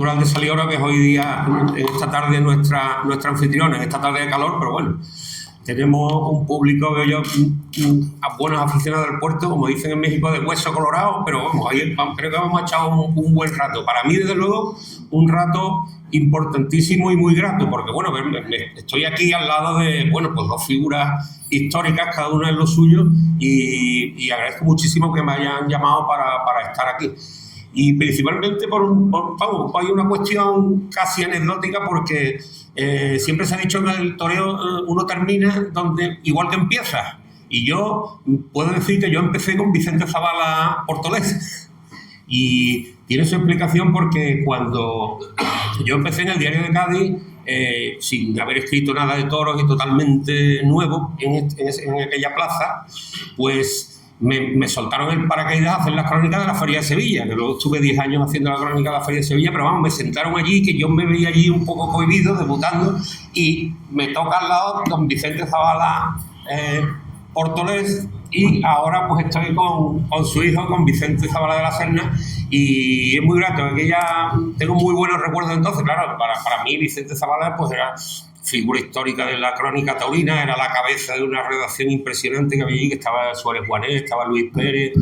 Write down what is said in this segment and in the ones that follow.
natural de Saliora, que es hoy día, en esta tarde, nuestra anfitriona, en esta tarde de calor, pero bueno, tenemos un público que buenos aficionados del puerto, como dicen en México, de hueso colorado, pero vamos, ahí creo que hemos echado un buen rato. Para mí, desde luego, un rato importantísimo y muy grato, porque bueno, estoy aquí al lado de, bueno, pues dos figuras históricas, cada una en lo suyo, y agradezco muchísimo que me hayan llamado para estar aquí. Y principalmente hay una cuestión casi anecdótica, porque siempre se ha dicho que el toreo uno termina donde igual que empieza. Y yo puedo decir que yo empecé con Vicente Zavala Portolés. Y tiene su explicación porque cuando yo empecé en el Diario de Cádiz, sin haber escrito nada de toros y totalmente nuevo en aquella plaza, pues me soltaron el paracaídas a hacer las crónicas de la Feria de Sevilla, que luego estuve 10 años haciendo la crónica de la Feria de Sevilla, pero vamos, me sentaron allí, que yo me veía allí un poco cohibido, debutando, y me toca al lado don Vicente Zavala Portolés, y ahora pues estoy con su hijo, con Vicente Zavala de la Serna, y es muy grato, que ya tengo muy buenos recuerdos. Entonces, claro, para mí Vicente Zavala pues era figura histórica de la crónica taurina, era la cabeza de una redacción impresionante que había allí, que estaba Suárez Juanet, estaba Luis Pérez,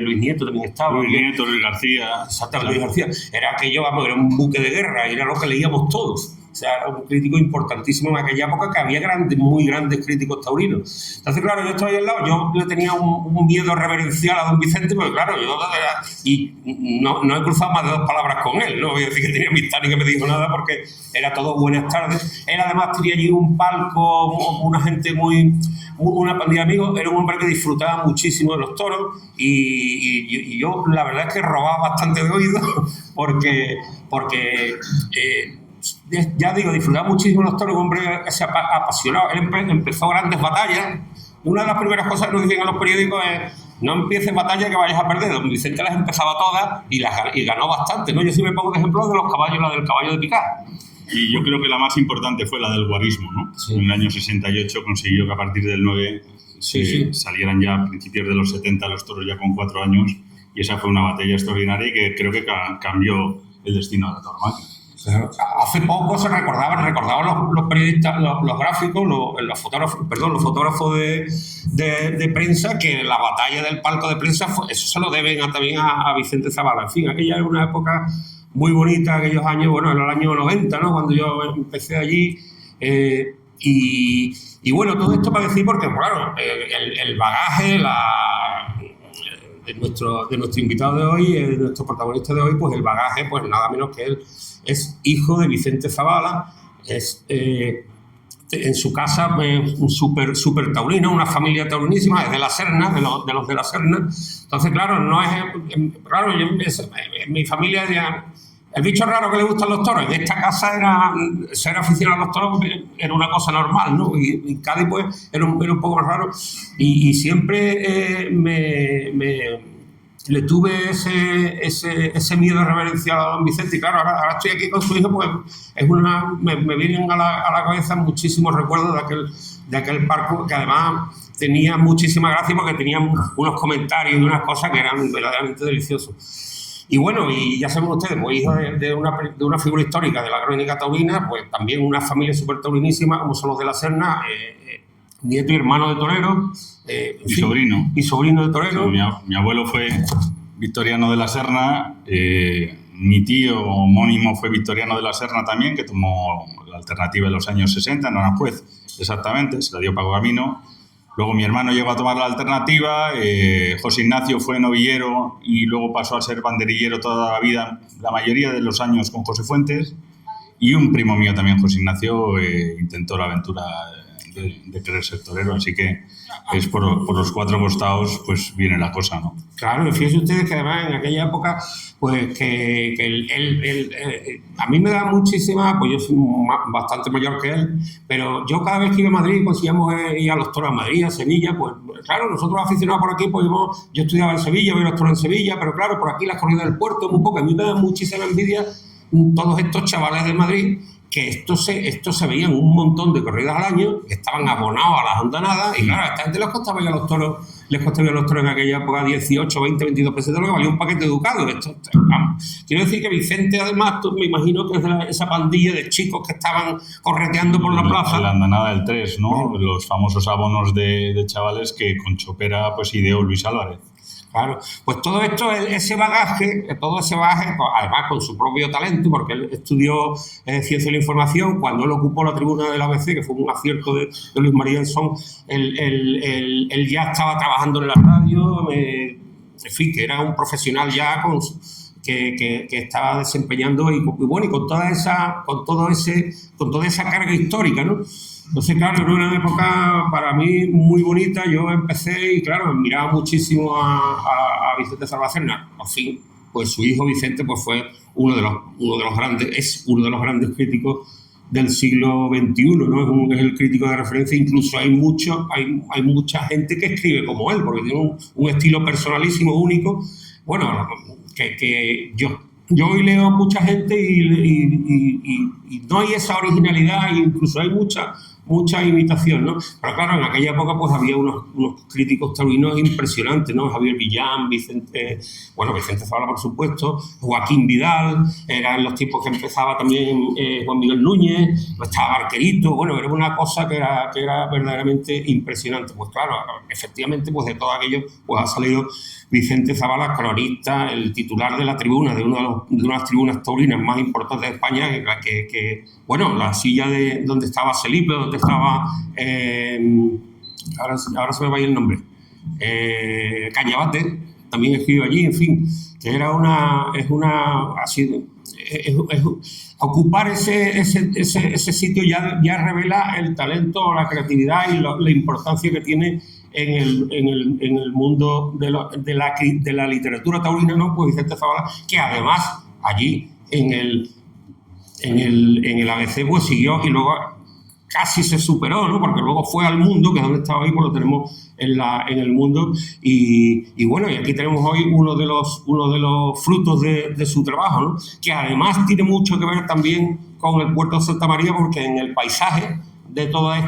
Luis Nieto también estaba. Luis Nieto, Luis García. Exactamente, Luis García. Era aquello, vamos, era un buque de guerra, era lo que leíamos todos. O sea, era un crítico importantísimo en aquella época, que había muy grandes críticos taurinos. Entonces, claro, yo estoy ahí al lado, yo le tenía un miedo reverencial a don Vicente, porque claro, no he cruzado más de 2 palabras con él, no voy a decir que tenía amistad ni que me dijo nada, porque era todo buenas tardes. Él además tenía allí un palco, una gente una pandilla de amigos, era un hombre que disfrutaba muchísimo de los toros, y yo la verdad es que robaba bastante de oído, porque ya digo, disfrutaba muchísimo de los toros, un hombre apasionado. Él empezó grandes batallas. Una de las primeras cosas que nos dicen en los periódicos es: no empieces batallas que vayas a perder. Don Vicente las empezaba todas y ganó bastante, ¿no? Yo sí me pongo de ejemplo de los caballos, la del caballo de picar. Y yo creo que la más importante fue la del guarismo, ¿no? Sí. En el año 68 consiguió que a partir del 9 salieran ya a principios de los 70 los toros ya con 4 años, y esa fue una batalla extraordinaria y que creo que cambió el destino de la tauromaquia. Hace poco se recordaban los periodistas, los gráficos, los fotógrafos de prensa, que la batalla del palco de prensa, eso se lo deben también a Vicente Zavala. En fin, aquella era una época muy bonita, aquellos años, bueno, en el año 90, ¿no? Cuando yo empecé allí. Y bueno, todo esto para decir, porque claro, el bagaje, de nuestro invitado de hoy, nuestro protagonista de hoy, pues el bagaje, pues nada menos que él es hijo de Vicente Zavala, es en su casa un súper taurino, una familia taurinísima, es de la Serna, de los de la Serna. Entonces, claro, no es... Claro, en mi familia el bicho raro que le gustan los toros. En esta casa ser aficionado a los toros era una cosa normal, ¿no? Y en Cádiz, pues, era un poco más raro. Y siempre le tuve ese miedo reverencial a don Vicente. Y claro, ahora estoy aquí con su hijo, pues me vienen a la cabeza muchísimos recuerdos de aquel parco, que además tenía muchísima gracia, porque tenían unos comentarios y unas cosas que eran verdaderamente deliciosos. Y bueno, y ya saben ustedes, pues hijo de una figura histórica de la crónica taurina, pues también una familia súper taurinísima, como son los de la Serna, nieto y hermano de torero. Sobrino. Y sobrino de torero. Sí, mi abuelo fue victoriano de la Serna, mi tío homónimo fue victoriano de la Serna también, que tomó la alternativa en los años 60, en Aranjuez, exactamente, se la dio Paco Camino. Luego mi hermano llegó a tomar la alternativa, José Ignacio fue novillero y luego pasó a ser banderillero toda la vida, la mayoría de los años con José Fuentes, y un primo mío también, José Ignacio, intentó la aventura de querer ser torero, así que es por los 4 costados, pues viene la cosa, ¿no? Claro, y fíjense ustedes que además en aquella época, pues a mí me da muchísima, pues yo soy bastante mayor que él, pero yo cada vez que iba a Madrid, conseguíamos ir a los toros a Madrid, a Sevilla, pues claro, nosotros aficionados por aquí, pues yo estudiaba en Sevilla, veía los toros en Sevilla, pero claro, por aquí las corridas del puerto, muy poco. A mí me da muchísima envidia todos estos chavales de Madrid, que esto se veían un montón de corridas al año, que estaban abonados a las andanadas, y claro, a esta gente les costaba ir a los toros les costaba los toros en aquella época 18, 20, 22 pesetas, lo que valía un paquete de ducados. Vamos. Quiero decir que Vicente, además, me imagino que es de esa pandilla de chicos que estaban correteando por la plaza. La andanada del 3, ¿no? Los famosos abonos de chavales que con chopera pues ideó Luis Álvarez. Claro, pues todo esto, todo ese bagaje, pues, además con su propio talento, porque él estudió Ciencia de la Información, cuando él ocupó la tribuna del ABC, que fue un acierto de Luis María Enzón, él ya estaba trabajando en la radio, en fin, que era un profesional ya que estaba desempeñando y bueno, y con toda esa carga histórica, ¿no? Entonces, claro, era una época para mí muy bonita. Yo empecé y, claro, admiraba muchísimo a Vicente Salvacerna. Al fin, pues su hijo Vicente pues fue uno de los grandes críticos del siglo XXI, ¿no? Es el crítico de referencia. Incluso hay mucha gente que escribe como él, porque tiene un estilo personalísimo, único. Bueno, que yo hoy leo a mucha gente y no hay esa originalidad, e incluso hay mucha imitación, ¿no? Pero claro, en aquella época pues había unos críticos taurinos impresionantes, ¿no? Javier Villán, Vicente Zabala, por supuesto, Joaquín Vidal, eran los tiempos que empezaba también Juan Miguel Núñez, estaba Barquerito, bueno, era una cosa que era verdaderamente impresionante. Pues claro, efectivamente, pues de todo aquello pues ha salido Vicente Zabala, cronista, el titular de la tribuna, de una de las tribunas taurinas más importantes de España, la silla de donde estaba Felipe, donde estaba, ahora se me va a ir el nombre, Cañabate, también escribe allí, en fin, que era ocupar ese sitio ya revela el talento, la creatividad y la importancia que tiene en el mundo de la literatura taurina, ¿no? Pues Vicente Zabala, que además allí en el ABC pues siguió y luego casi se superó, ¿no? Porque luego fue al Mundo, que es donde estaba ahí, pues lo tenemos en el Mundo, y bueno, y aquí tenemos hoy uno de los frutos de su trabajo, ¿no? Que además tiene mucho que ver también con el puerto de Santa María, porque en el paisaje de todo lo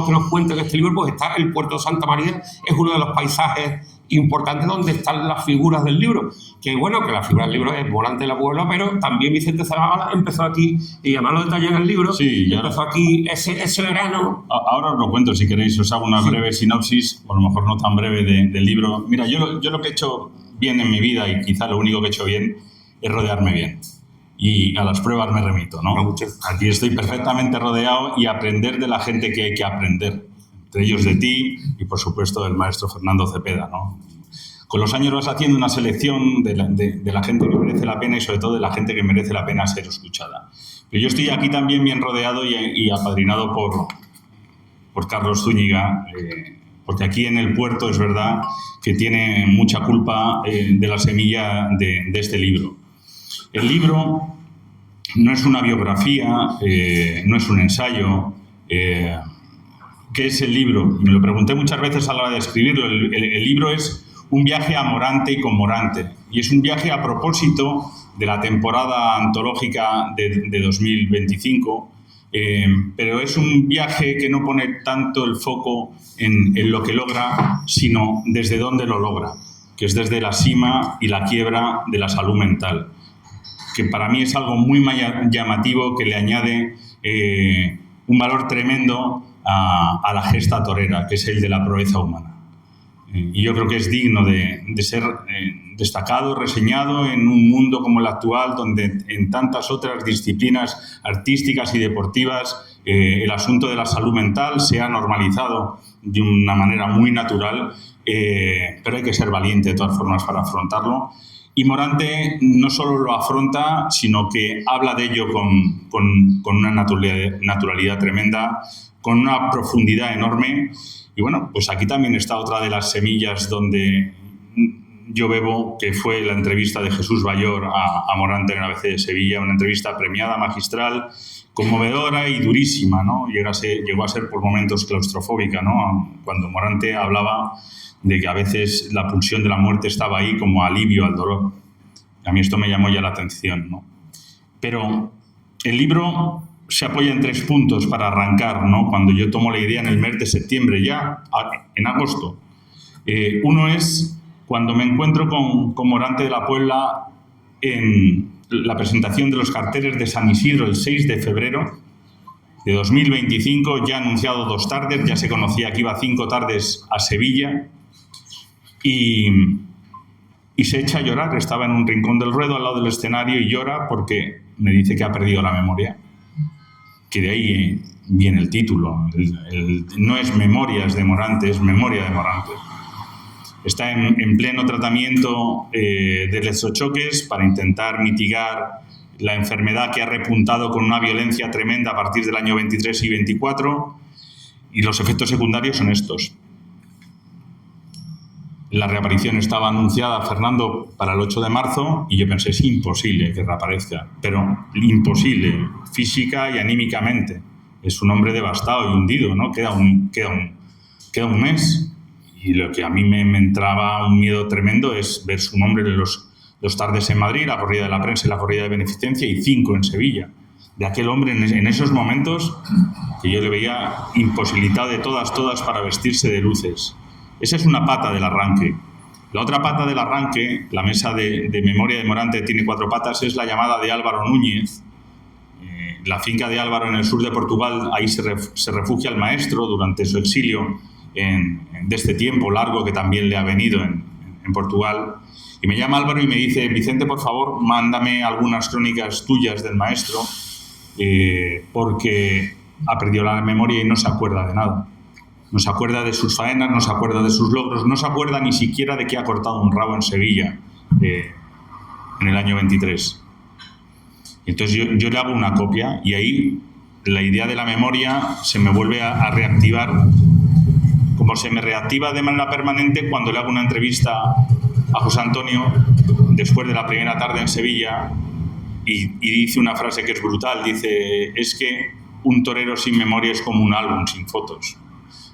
que nos cuenta en este libro, pues está el puerto de Santa María, es uno de los paisajes importantes donde están las figuras del libro. Que bueno, que la figura del libro es Volante de la Puebla, pero también Vicente Zabala empezó aquí, y además lo detalla en el libro, sí, empezó aquí ese verano. Ahora os lo cuento si queréis, os hago una breve sinopsis, a lo mejor no tan breve, del libro. Mira, yo lo que he hecho bien en mi vida, y quizá lo único que he hecho bien, es rodearme bien. Y a las pruebas me remito, ¿no? Aquí estoy perfectamente rodeado y aprender de la gente que hay que aprender. Entre ellos de ti y, por supuesto, del maestro Fernando Cepeda, ¿no? Con los años vas haciendo una selección de la gente que merece la pena y, sobre todo, de la gente que merece la pena ser escuchada. Pero yo estoy aquí también bien rodeado y apadrinado por Carlos Zúñiga, porque aquí en el puerto es verdad que tiene mucha culpa de la semilla de este libro. El libro no es una biografía, no es un ensayo. ¿Qué es el libro? Me lo pregunté muchas veces a la hora de escribirlo. El libro es un viaje a Morante y con Morante. Y es un viaje a propósito de la temporada antológica de 2025. Pero es un viaje que no pone tanto el foco en lo que logra, sino desde dónde lo logra, que es desde la cima y la quiebra de la salud mental, que para mí es algo muy llamativo, que le añade un valor tremendo a la gesta torera, que es el de la proeza humana. Y yo creo que es digno de ser destacado, reseñado en un mundo como el actual, donde en tantas otras disciplinas artísticas y deportivas el asunto de la salud mental se ha normalizado de una manera muy natural, pero hay que ser valiente de todas formas para afrontarlo. Y Morante no solo lo afronta, sino que habla de ello con una naturalidad tremenda, con una profundidad enorme. Y bueno, pues aquí también está otra de las semillas donde yo bebo, que fue la entrevista de Jesús Bayor a Morante en el ABC de Sevilla, una entrevista premiada, magistral, conmovedora y durísima, ¿no? Llegó a ser por momentos claustrofóbica, ¿no? Cuando Morante hablaba de que a veces la pulsión de la muerte estaba ahí como alivio al dolor. A mí esto me llamó ya la atención, ¿no? Pero el libro se apoya en 3 puntos para arrancar, ¿no? Cuando yo tomo la idea en el mes de septiembre, ya en agosto, Uno es cuando me encuentro con Morante de la Puebla en la presentación de los carteles de San Isidro el 6 de febrero de 2025, ya anunciado 2 tardes, ya se conocía que iba 5 tardes a Sevilla, y se echa a llorar. Estaba en un rincón del ruedo al lado del escenario y llora porque me dice que ha perdido la memoria, que de ahí viene el título. No es Memorias de Morante, es Memoria de Morante. Está en pleno tratamiento de electrochoques para intentar mitigar la enfermedad que ha repuntado con una violencia tremenda a partir del año 23 y 24, y los efectos secundarios son estos. La reaparición estaba anunciada, Fernando, para el 8 de marzo, y yo pensé, es imposible que reaparezca, pero imposible, física y anímicamente. Es un hombre devastado y hundido, ¿no? Queda un mes. Y lo que a mí me entraba un miedo tremendo es ver su nombre en los tardes en Madrid, la corrida de la prensa y la corrida de beneficencia, y 5 en Sevilla. De aquel hombre en esos momentos que yo le veía imposibilitado de todas para vestirse de luces. Esa es una pata del arranque. La otra pata del arranque, la mesa de memoria de Morante tiene 4 patas, es la llamada de Álvaro Núñez. La finca de Álvaro en el sur de Portugal, ahí se refugia el maestro durante su exilio de este tiempo largo que también le ha venido en Portugal. Y me llama Álvaro y me dice, Vicente, por favor, mándame algunas crónicas tuyas del maestro, porque ha perdido la memoria y no se acuerda de nada. No se acuerda de sus faenas, no se acuerda de sus logros, no se acuerda ni siquiera de que ha cortado un rabo en Sevilla en el año 23. Entonces yo le hago una copia y ahí la idea de la memoria se me vuelve a reactivar, como se me reactiva de manera permanente cuando le hago una entrevista a José Antonio después de la primera tarde en Sevilla, y dice una frase que es brutal, dice, es que un torero sin memoria es como un álbum sin fotos.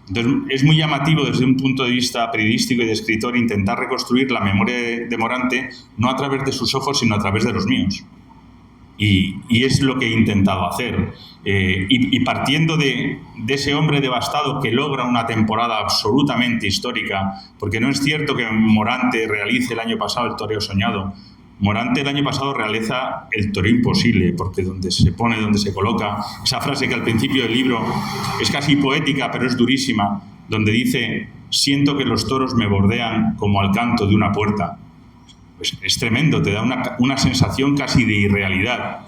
Entonces es muy llamativo desde un punto de vista periodístico y de escritor intentar reconstruir la memoria de Morante, no a través de sus ojos, sino a través de los míos. Y es lo que he intentado hacer. Y partiendo de ese hombre devastado que logra una temporada absolutamente histórica, porque no es cierto que Morante realice el año pasado el toreo soñado. Morante el año pasado realiza el toreo imposible, porque donde se pone, donde se coloca, esa frase que al principio del libro es casi poética, pero es durísima, donde dice, siento que los toros me bordean como al canto de una puerta. Pues es tremendo, te da una sensación casi de irrealidad.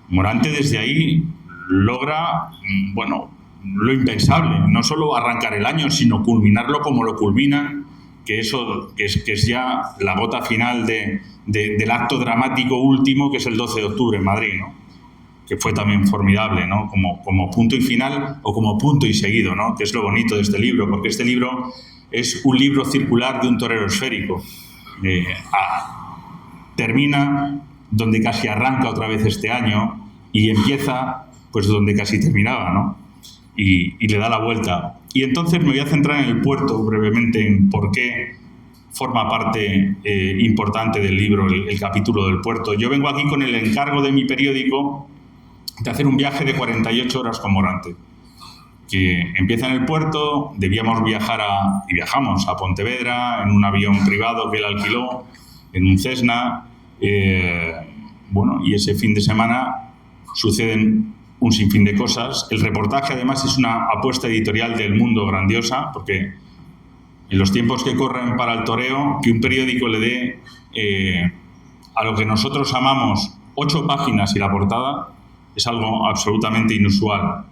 Morante desde ahí logra, bueno, lo impensable, no solo arrancar el año, sino culminarlo como lo culmina, que eso que es ya la gota final del acto dramático último, que es el 12 de octubre en Madrid, ¿no? Que fue también formidable, ¿no? Como punto y final o como punto y seguido, ¿no? Que es lo bonito de este libro, porque este libro es un libro circular de un torero esférico. Termina donde casi arranca otra vez este año y empieza pues donde casi terminaba, ¿no? Y le da la vuelta. Y entonces me voy a centrar en el puerto brevemente, en por qué forma parte importante del libro el capítulo del puerto. Yo vengo aquí con el encargo de mi periódico de hacer un viaje de 48 horas con Morante, que empieza en el puerto. Debíamos viajar y viajamos a Pontevedra en un avión privado que él alquiló, en un Cessna. Bueno, y ese fin de semana suceden un sinfín de cosas. El reportaje, además, es una apuesta editorial del Mundo grandiosa, porque en los tiempos que corren para el toreo, que un periódico le dé a lo que nosotros amamos 8 páginas y la portada, es algo absolutamente inusual.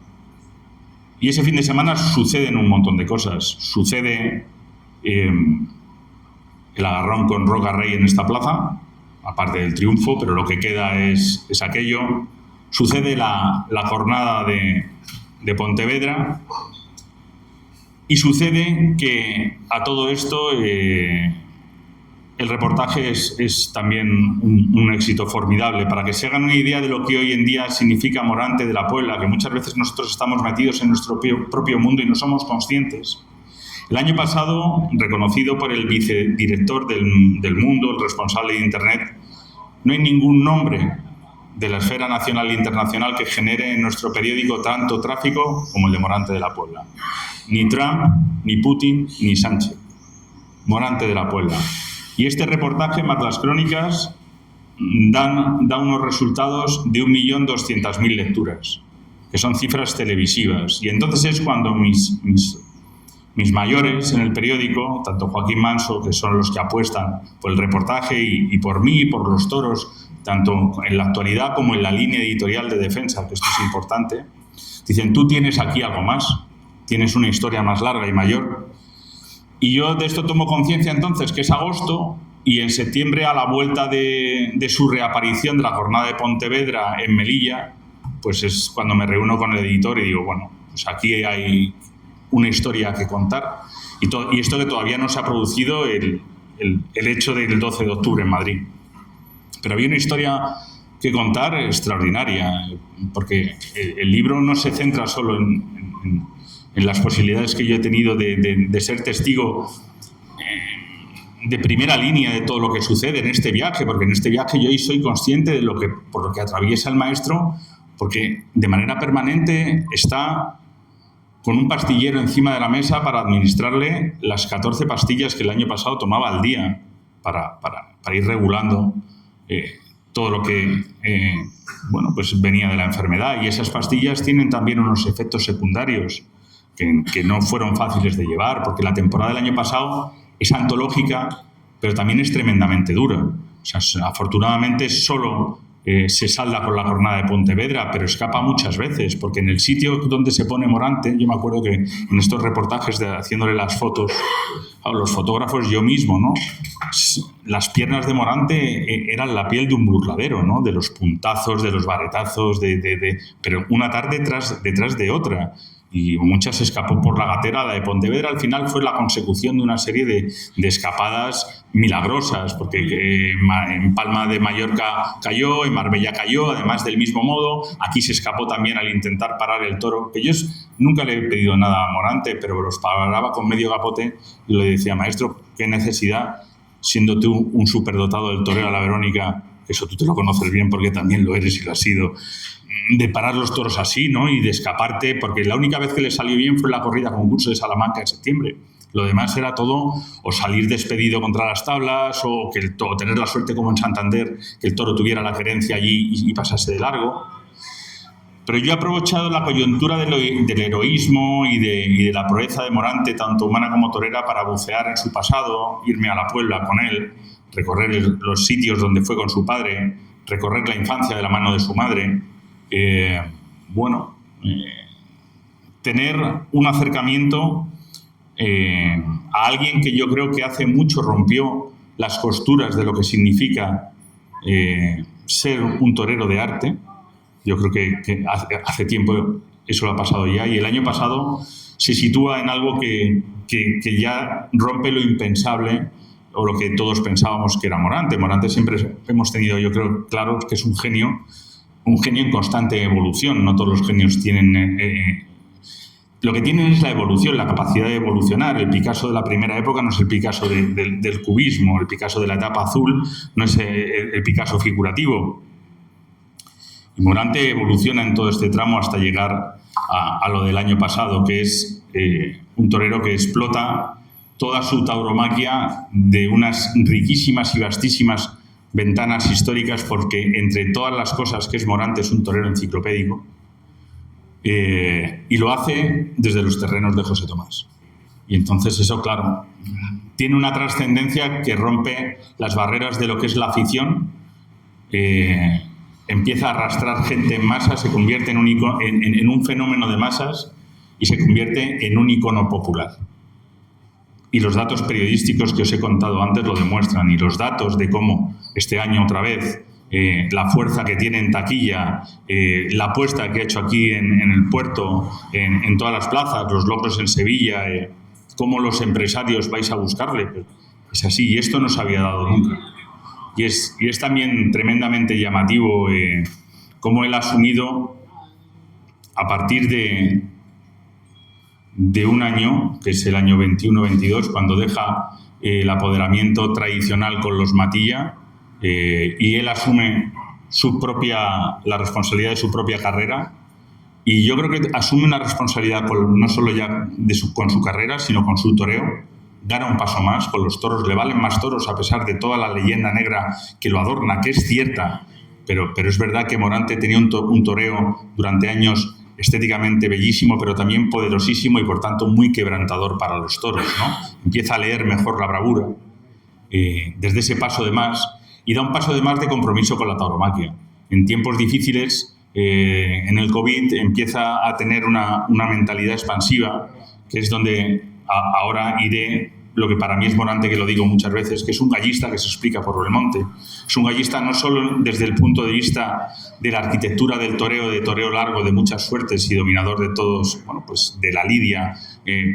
Y ese fin de semana suceden un montón de cosas. Sucede el agarrón con Roca Rey en esta plaza, aparte del triunfo, pero lo que queda es aquello. Sucede la jornada de Pontevedra, y sucede que a todo esto el reportaje es también un éxito formidable. Para que se hagan una idea de lo que hoy en día significa Morante de la Puebla, que muchas veces nosotros estamos metidos en nuestro propio mundo y no somos conscientes. El año pasado, reconocido por el vicedirector del Mundo, el responsable de Internet, no hay ningún nombre de la esfera nacional e internacional que genere en nuestro periódico tanto tráfico como el de Morante de la Puebla. Ni Trump, ni Putin, ni Sánchez. Morante de la Puebla. Y este reportaje, más las crónicas, da unos resultados de 1.200.000 lecturas, que son cifras televisivas. Y entonces es cuando mis mayores en el periódico, tanto Joaquín Manso, que son los que apuestan por el reportaje, y por mí, y por los toros, tanto en la actualidad como en la línea editorial de defensa, que esto es importante, dicen, tú tienes aquí algo más, tienes una historia más larga y mayor. Y yo de esto tomo conciencia entonces, que es agosto, y en septiembre, a la vuelta de su reaparición de la jornada de Pontevedra en Melilla, pues es cuando me reúno con el editor y digo, bueno, pues aquí hay una historia que contar. Y esto que todavía no se ha producido el hecho del 12 de octubre en Madrid. Pero había una historia que contar extraordinaria, porque el libro no se centra solo en las posibilidades que yo he tenido de ser testigo de primera línea de todo lo que sucede en este viaje, porque en este viaje yo hoy soy consciente de por lo que atraviesa el maestro, porque de manera permanente está con un pastillero encima de la mesa para administrarle las 14 pastillas que el año pasado tomaba al día para ir regulando todo lo que pues venía de la enfermedad. Y esas pastillas tienen también unos efectos secundarios que no fueron fáciles de llevar, porque la temporada del año pasado es antológica, pero también es tremendamente dura. O sea, afortunadamente solo se salda con la jornada de Pontevedra, pero escapa muchas veces, porque en el sitio donde se pone Morante, yo me acuerdo que en estos reportajes haciéndole las fotos a los fotógrafos, yo mismo, ¿no? Las piernas de Morante eran la piel de un burladero, ¿no? De los puntazos, de los baretazos, pero una tarde detrás de otra. Y muchas escapó por la gatera. La de Pontevedra al final fue la consecución de una serie de escapadas milagrosas, porque en Palma de Mallorca cayó, en Marbella cayó, además del mismo modo. Aquí se escapó también al intentar parar el toro, que yo nunca le he pedido nada a Morante, pero los paraba con medio capote y le decía, maestro, qué necesidad, siendo tú un superdotado del torero a la Verónica, eso tú te lo conoces bien porque también lo eres y lo has sido, de parar los toros así, ¿no? Y de escaparte, porque la única vez que le salió bien fue la corrida concurso de Salamanca en septiembre. Lo demás era todo o salir despedido contra las tablas o tener la suerte como en Santander, que el toro tuviera la querencia allí y pasase de largo. Pero yo he aprovechado la coyuntura del heroísmo y de la proeza de Morante, tanto humana como torera, para bucear en su pasado, irme a la Puebla con él, recorrer los sitios donde fue con su padre, recorrer la infancia de la mano de su madre. Tener un acercamiento a alguien que yo creo que hace mucho rompió las costuras de lo que significa ser un torero de arte. Yo creo que hace tiempo eso lo ha pasado ya, y el año pasado se sitúa en algo que ya rompe lo impensable o lo que todos pensábamos que era Morante. Morante siempre hemos tenido, yo creo, claro que es un genio en constante evolución. No todos los genios tienen... lo que tienen es la evolución, la capacidad de evolucionar. El Picasso de la primera época no es el Picasso del cubismo, el Picasso de la etapa azul no es el Picasso figurativo. Y Morante evoluciona en todo este tramo hasta llegar a lo del año pasado, que es un torero que explota toda su tauromaquia de unas riquísimas y vastísimas ventanas históricas, porque entre todas las cosas que es Morante es un torero enciclopédico, y lo hace desde los terrenos de José Tomás. Y entonces eso, claro, tiene una trascendencia que rompe las barreras de lo que es la afición, empieza a arrastrar gente en masa, se convierte en un fenómeno de masas y se convierte en un icono popular. Y los datos periodísticos que os he contado antes lo demuestran, y los datos de cómo este año otra vez la fuerza que tiene en taquilla, la apuesta que ha hecho aquí en el puerto, en todas las plazas, los logros en Sevilla, cómo los empresarios vais a buscarle. Pues es así, y esto no se había dado nunca. Y es también tremendamente llamativo cómo él ha asumido, a partir de un año, que es el año 21-22, cuando deja el apoderamiento tradicional con los Matilla, y él asume la responsabilidad de su propia carrera. Y yo creo que asume una responsabilidad no solo ya con su carrera, sino con su toreo, gana un paso más con los toros, le valen más toros a pesar de toda la leyenda negra que lo adorna, que es cierta, pero es verdad que Morante tenía un toreo durante años estéticamente bellísimo, pero también poderosísimo y por tanto muy quebrantador para los toros, ¿no? Empieza a leer mejor la bravura desde ese paso de más y da un paso de más de compromiso con la tauromaquia. En tiempos difíciles, en el COVID, empieza a tener una mentalidad expansiva, que es donde ahora iré. Lo que para mí es Morante, que lo digo muchas veces, que es un gallista que se explica por Belmonte. Es un gallista no solo desde el punto de vista de la arquitectura del toreo, de toreo largo, de muchas suertes y dominador de todos, bueno, pues de la lidia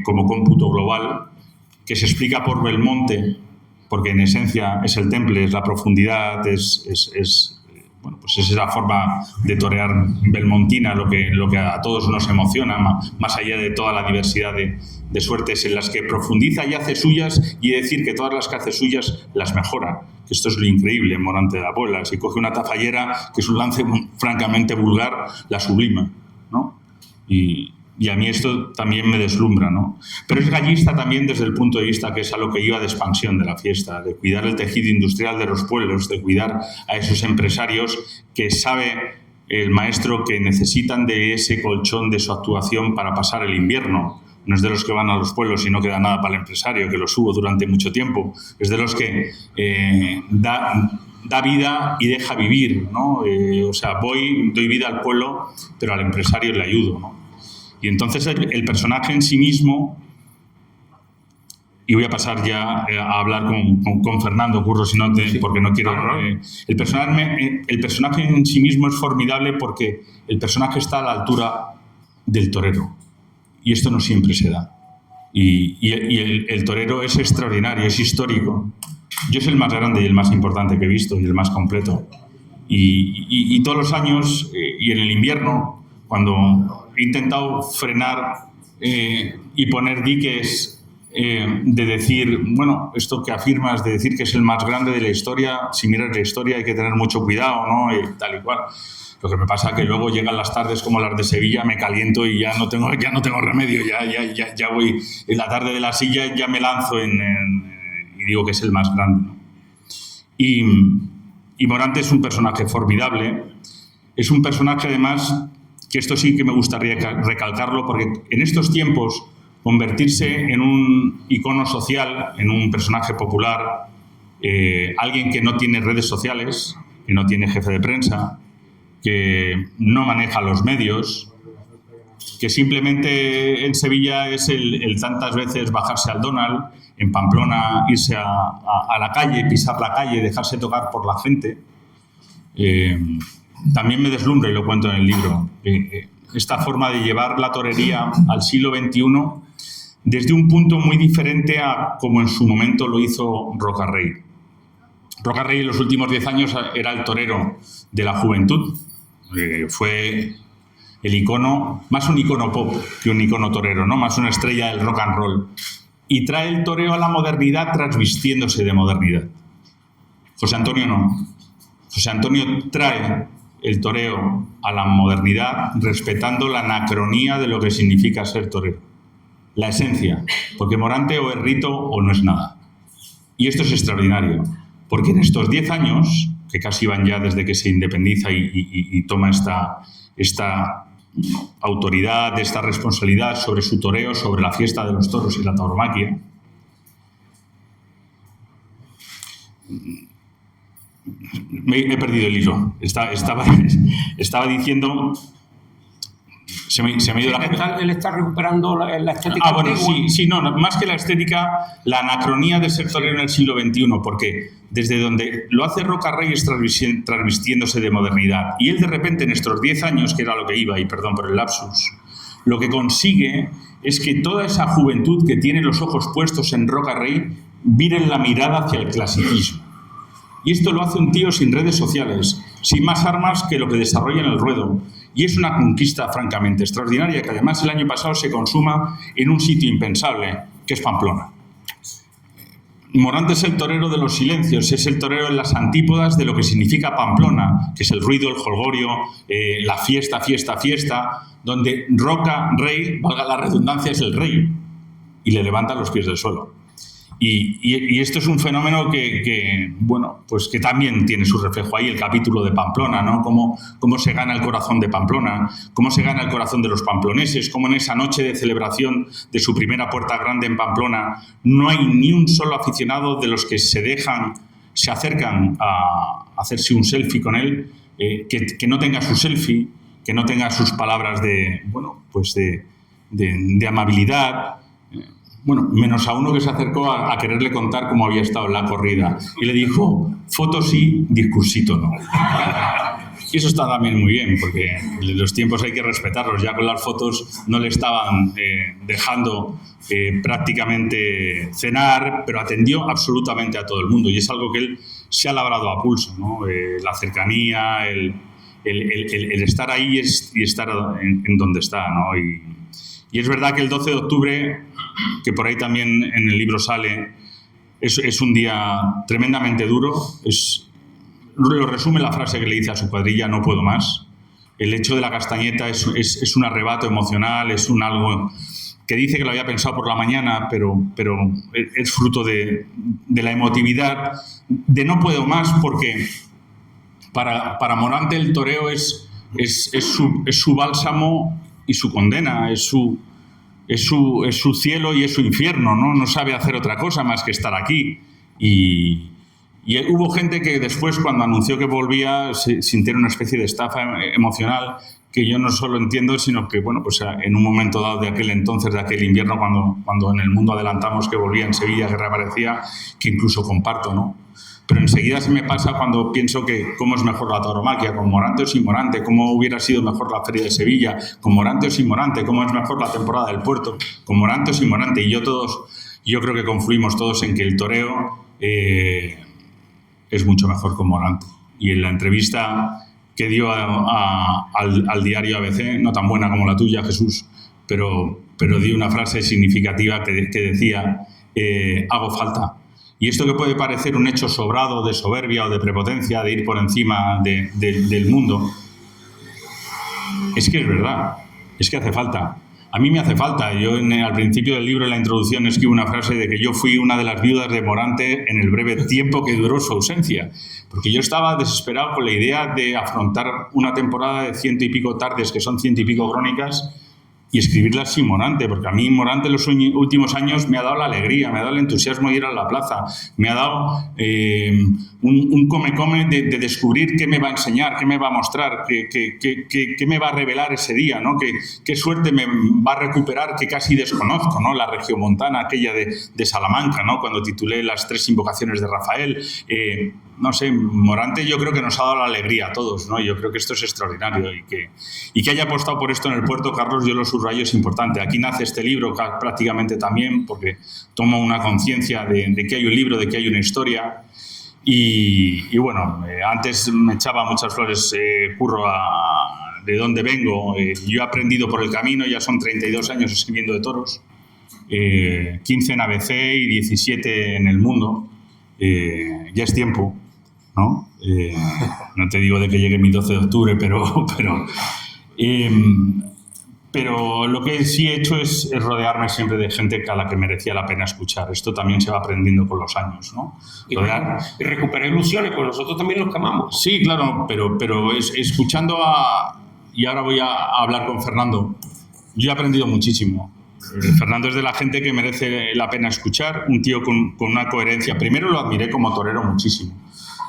como cómputo global, que se explica por Belmonte, porque en esencia es el temple, es la profundidad, bueno, pues es esa forma de torear belmontina lo que a todos nos emociona, más allá de toda la diversidad de suertes en las que profundiza y hace suyas, y decir que todas las que hace suyas las mejora. Esto es lo increíble en Morante de la Puebla. Si coge una tafallera, que es un lance francamente vulgar, la sublima, ¿no? Y a mí esto también me deslumbra, ¿no? Pero es gallista también desde el punto de vista que es a lo que iba de expansión de la fiesta, de cuidar el tejido industrial de los pueblos, de cuidar a esos empresarios que sabe el maestro que necesitan de ese colchón de su actuación para pasar el invierno. No es de los que van a los pueblos y no queda nada para el empresario, que los hubo durante mucho tiempo. Es de los que da vida y deja vivir, ¿no? O sea, doy vida al pueblo, pero al empresario le ayudo, ¿no? Y entonces el personaje en sí mismo, y voy a pasar ya a hablar con Fernando Curro, si no porque no quiero... el personaje en sí mismo es formidable porque el personaje está a la altura del torero. Y esto no siempre se da. Y el torero es extraordinario, es histórico. Yo es el más grande y el más importante que he visto y el más completo. Y todos los años, y en el invierno, cuando he intentado frenar y poner diques de decir, bueno, esto que afirmas de decir que es el más grande de la historia, si miras la historia hay que tener mucho cuidado, ¿no? Y tal y cual. Lo que me pasa es que luego llegan las tardes como las de Sevilla, me caliento y ya no tengo remedio, ya voy en la tarde de la silla, ya me lanzo y digo que es el más grande, ¿no? Y Morante es un personaje formidable, es un personaje además que esto sí que me gustaría recalcarlo, porque en estos tiempos convertirse en un icono social, en un personaje popular, alguien que no tiene redes sociales, que no tiene jefe de prensa, que no maneja los medios, que simplemente en Sevilla es el tantas veces bajarse al Donald, en Pamplona irse a la calle, pisar la calle, dejarse tocar por la gente. También me deslumbra, y lo cuento en el libro, esta forma de llevar la torería al siglo XXI desde un punto muy diferente a como en su momento lo hizo Roca Rey. Roca Rey en los últimos 10 años era el torero de la juventud. Fue el icono, más un icono pop que un icono torero, ¿no? Más una estrella del rock and roll. Y trae el toreo a la modernidad transvistiéndose de modernidad. José Antonio no. José Antonio trae el toreo a la modernidad respetando la anacronía de lo que significa ser torero. La esencia. Porque Morante o es rito o no es nada. Y esto es extraordinario. Porque en estos 10 años, que casi van ya desde que se independiza y toma esta autoridad, esta responsabilidad sobre su toreo, sobre la fiesta de los toros y la tauromaquia, he perdido el hilo. Estaba diciendo... Se me ha ido él está recuperando la estética. Bueno, sí, no, más que la estética, la anacronía de ser torero en el siglo XXI, porque desde donde lo hace Roca Rey es transvistiéndose de modernidad. Y él de repente en estos 10 años, que era lo que iba, y perdón por el lapsus, lo que consigue es que toda esa juventud que tiene los ojos puestos en Roca Rey viren la mirada hacia el clasicismo. Y esto lo hace un tío sin redes sociales, sin más armas que lo que desarrolla en el ruedo. Y es una conquista francamente extraordinaria, que además el año pasado se consuma en un sitio impensable, que es Pamplona. Morante es el torero de los silencios, es el torero en las antípodas de lo que significa Pamplona, que es el ruido, el jolgorio, la fiesta, donde Roca Rey, valga la redundancia, es el rey, y le levanta los pies del suelo. Y esto es un fenómeno bueno, pues que también tiene su reflejo ahí, el capítulo de Pamplona, ¿no? Cómo se gana el corazón de Pamplona, cómo se gana el corazón de los pamploneses, cómo en esa noche de celebración de su primera Puerta Grande en Pamplona no hay ni un solo aficionado de los que se acercan a hacerse un selfie con él, que no tenga su selfie, que no tenga sus palabras bueno, pues de amabilidad. Bueno, menos a uno que se acercó a quererle contar cómo había estado en la corrida. Y le dijo, fotos sí, discursito no. Y eso está también muy bien, porque los tiempos hay que respetarlos. Ya con las fotos no le estaban dejando prácticamente cenar, pero atendió absolutamente a todo el mundo. Y es algo que él se ha labrado a pulso, ¿no? La cercanía, el estar ahí y estar en donde está, ¿no? Y es verdad que el 12 de octubre, que por ahí también en el libro sale, es un día tremendamente duro. Lo resume la frase que le dice a su cuadrilla, no puedo más. El hecho de la castañeta es un arrebato emocional, es algo que dice que lo había pensado por la mañana, pero es fruto de la emotividad, de no puedo más, porque para Morante el toreo es su bálsamo y su condena, es su cielo y es su infierno, ¿no? No sabe hacer otra cosa más que estar aquí. Y hubo gente que después, cuando anunció que volvía, sintiera una especie de estafa emocional que yo no solo entiendo, sino que, bueno, pues en un momento dado de aquel entonces, de aquel invierno, cuando en el mundo adelantamos que volvía en Sevilla, que reaparecía, que incluso comparto, ¿no? Pero enseguida se me pasa cuando pienso que cómo es mejor la tauromaquia, con Morante o sin Morante, cómo hubiera sido mejor la Feria de Sevilla, con Morante o sin Morante, cómo es mejor la temporada del Puerto, con Morante o sin Morante. Y yo creo que confluimos todos en que el toreo es mucho mejor con Morante. Y en la entrevista que dio al diario ABC, no tan buena como la tuya, Jesús, pero dio una frase significativa que decía, hago falta. Y esto que puede parecer un hecho sobrado de soberbia o de prepotencia, de ir por encima del mundo, es que es verdad, es que hace falta. A mí me hace falta. Yo al principio del libro, en la introducción, escribo una frase de que yo fui una de las viudas de Morante en el breve tiempo que duró su ausencia. Porque yo estaba desesperado con la idea de afrontar una temporada de 100 y pico tardes, que son 100 y pico crónicas, y escribirlas sin Morante, porque a mí Morante en los últimos años me ha dado la alegría, me ha dado el entusiasmo de ir a la plaza, me ha dado un come-come de descubrir qué me va a enseñar, qué me va a mostrar, qué me va a revelar ese día, ¿no? Qué suerte me va a recuperar que casi desconozco, ¿no? La regiomontana aquella de Salamanca, ¿no? Cuando titulé las 3 invocaciones de Rafael. No sé, Morante yo creo que nos ha dado la alegría a todos, ¿no? Yo creo que esto es extraordinario y que haya apostado por esto en el Puerto, Carlos, yo lo subrayo, es importante. Aquí nace este libro prácticamente también porque tomo una conciencia de que hay un libro, de que hay una historia y bueno, antes me echaba muchas flores Curro de dónde vengo. Yo he aprendido por el camino, ya son 32 años escribiendo de toros, 15 en ABC y 17 en El Mundo. Ya es tiempo, ¿no? No te digo de que llegue mi 12 de octubre, pero lo que sí he hecho es rodearme siempre de gente a la que merecía la pena escuchar. Esto también se va aprendiendo con los años, ¿no? Y recuperar ilusiones, pues nosotros también los quemamos. Sí, claro, pero escuchando y ahora voy a hablar con Fernando, yo he aprendido muchísimo. Fernando es de la gente que merece la pena escuchar, un tío con una coherencia. Primero lo admiré como torero muchísimo.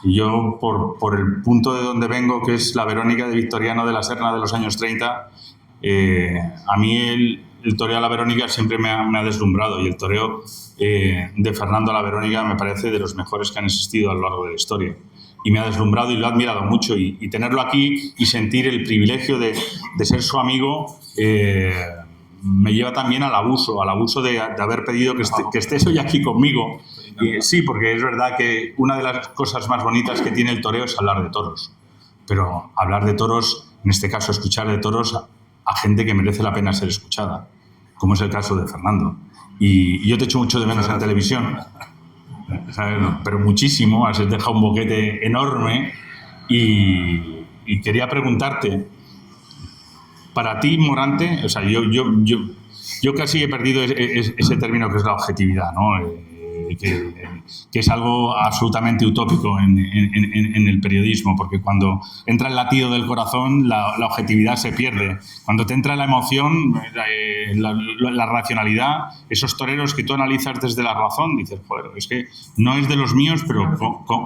Y yo, por el punto de donde vengo, que es la Verónica de Victoriano de la Serna de los años 30, a mí el toreo a la Verónica siempre me ha deslumbrado y el toreo de Fernando a la Verónica me parece de los mejores que han existido a lo largo de la historia. Y me ha deslumbrado y lo he admirado mucho. Y tenerlo aquí y sentir el privilegio de ser su amigo me lleva también al abuso de haber pedido que estés hoy aquí conmigo. Sí, porque es verdad que una de las cosas más bonitas que tiene el toreo es hablar de toros. Pero hablar de toros, en este caso escuchar de toros a gente que merece la pena ser escuchada, como es el caso de Fernando. Y yo te echo mucho de menos en televisión, ¿sabes? Pero muchísimo, has dejado un boquete enorme y quería preguntarte, para ti, Morante, o sea, yo casi he perdido ese término que es la objetividad, ¿no? que es algo absolutamente utópico en el periodismo, porque cuando entra el latido del corazón, la objetividad se pierde. Cuando te entra la emoción, la racionalidad, esos toreros que tú analizas desde la razón, dices, joder, es que no es de los míos, pero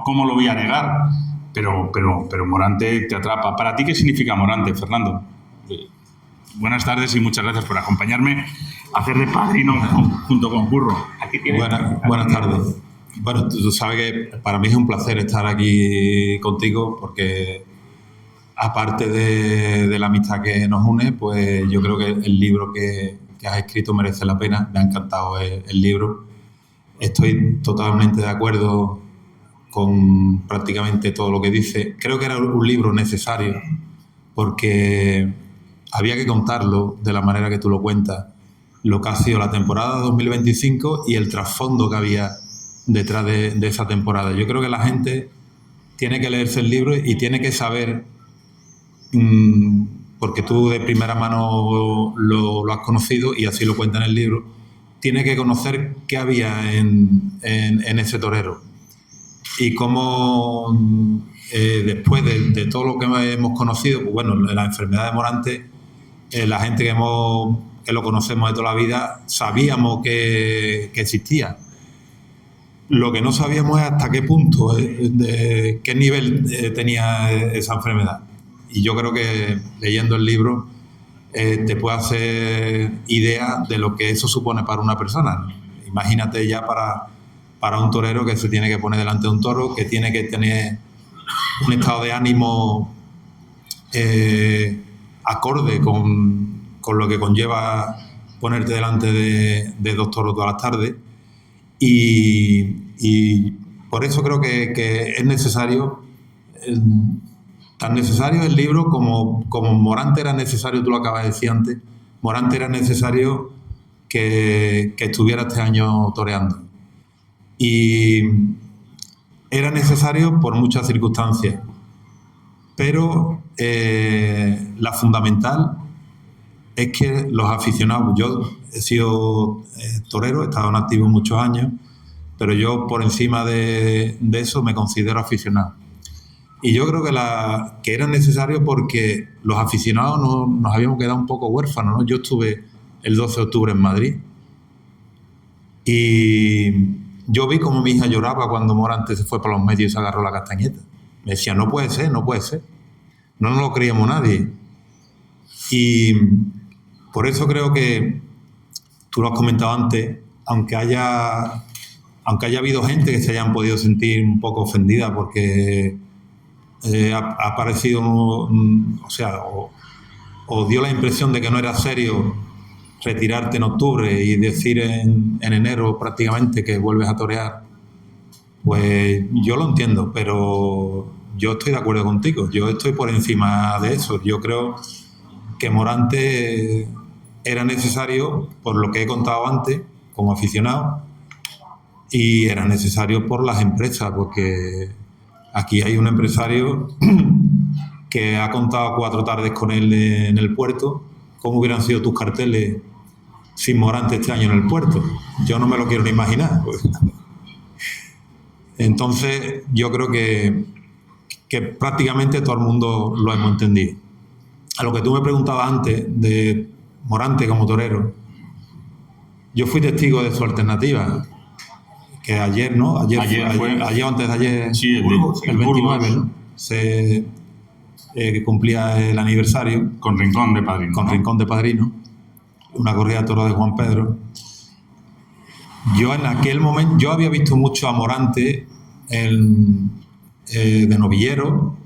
¿cómo lo voy a negar? Pero Morante te atrapa. ¿Para ti qué significa Morante, Fernando? Buenas tardes y muchas gracias por acompañarme a hacer de padrino junto con Curro. Buenas tardes. Bueno, tú sabes que para mí es un placer estar aquí contigo porque aparte de la amistad que nos une, pues yo creo que el libro que has escrito merece la pena. Me ha encantado el libro. Estoy totalmente de acuerdo con prácticamente todo lo que dice. Creo que era un libro necesario porque había que contarlo de la manera que tú lo cuentas, lo que ha sido la temporada 2025 y el trasfondo que había detrás de esa temporada. Yo creo que la gente tiene que leerse el libro y tiene que saber, porque tú de primera mano lo has conocido y así lo cuenta en el libro, tiene que conocer qué había en ese torero y cómo después de todo lo que hemos conocido, pues bueno, la enfermedad de Morante, la gente que lo conocemos de toda la vida, sabíamos que existía. Lo que no sabíamos es hasta qué punto, de qué nivel tenía esa enfermedad. Y yo creo que leyendo el libro te puede hacer idea de lo que eso supone para una persona. Imagínate ya para un torero que se tiene que poner delante de un toro, que tiene que tener un estado de ánimo acorde con lo que conlleva ponerte delante de dos toros todas las tardes. Y por eso creo que es necesario, tan necesario el libro como Morante era necesario, tú lo acabas de decir antes, Morante era necesario que estuviera este año toreando. Y era necesario por muchas circunstancias, pero la fundamental es que los aficionados, yo he sido torero, he estado en activo muchos años, pero yo por encima de eso me considero aficionado. Y yo creo que era necesario porque los aficionados nos habíamos quedado un poco huérfanos, ¿no? Yo estuve el 12 de octubre en Madrid y yo vi como mi hija lloraba cuando Morante se fue por los medios y se agarró la castañeta. Me decía, no puede ser, no puede ser. No nos lo creíamos nadie. Y por eso creo que, tú lo has comentado antes, aunque haya habido gente que se hayan podido sentir un poco ofendida porque ha parecido, o dio la impresión de que no era serio retirarte en octubre y decir en enero prácticamente que vuelves a torear, pues yo lo entiendo, pero yo estoy de acuerdo contigo, yo estoy por encima de eso. Yo creo que Morante era necesario por lo que he contado antes como aficionado y era necesario por las empresas, porque aquí hay un empresario que ha contado 4 tardes con él en el puerto. ¿Cómo hubieran sido tus carteles sin Morante este año en el puerto? Yo no me lo quiero ni imaginar. Entonces yo creo que prácticamente todo el mundo lo hemos entendido. A lo que tú me preguntabas antes de Morante como torero, yo fui testigo de su alternativa, que ayer, ¿no? Ayer o antes de ayer, sí, el 29, ¿no? Se cumplía el aniversario. Con Rincón de Padrino. Con Rincón de Padrino. Una corrida de toros de Juan Pedro. Yo en aquel momento, yo había visto mucho a Morante de novillero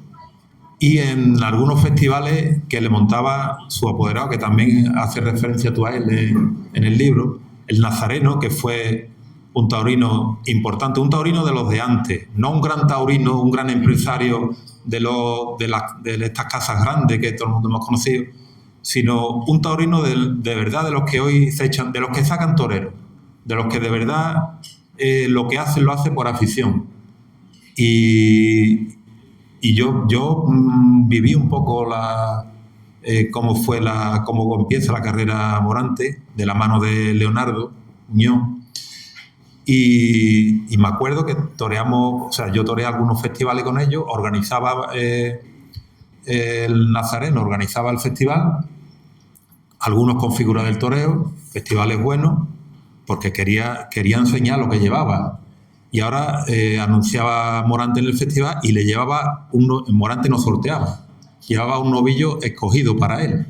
y en algunos festivales que le montaba su apoderado, que también hace referencia tú a él en el libro, el Nazareno, que fue un taurino importante, un taurino de los de antes, no un gran taurino, un gran empresario de estas casas grandes que todo el mundo hemos conocido, sino un taurino de verdad, de los que hoy se echan, de los que sacan toreros, de los que de verdad lo que hacen lo hacen por afición. Y yo viví un poco cómo empieza la carrera Morante de la mano de Leonardo Muñoz. Y me acuerdo que toreamos, o sea, yo toreé algunos festivales con ellos, organizaba el Nazareno, organizaba el festival, algunos con figuras del toreo, festivales buenos, porque quería enseñar lo que llevaba. Y ahora anunciaba Morante en el festival y le llevaba Morante no sorteaba, llevaba un novillo escogido para él.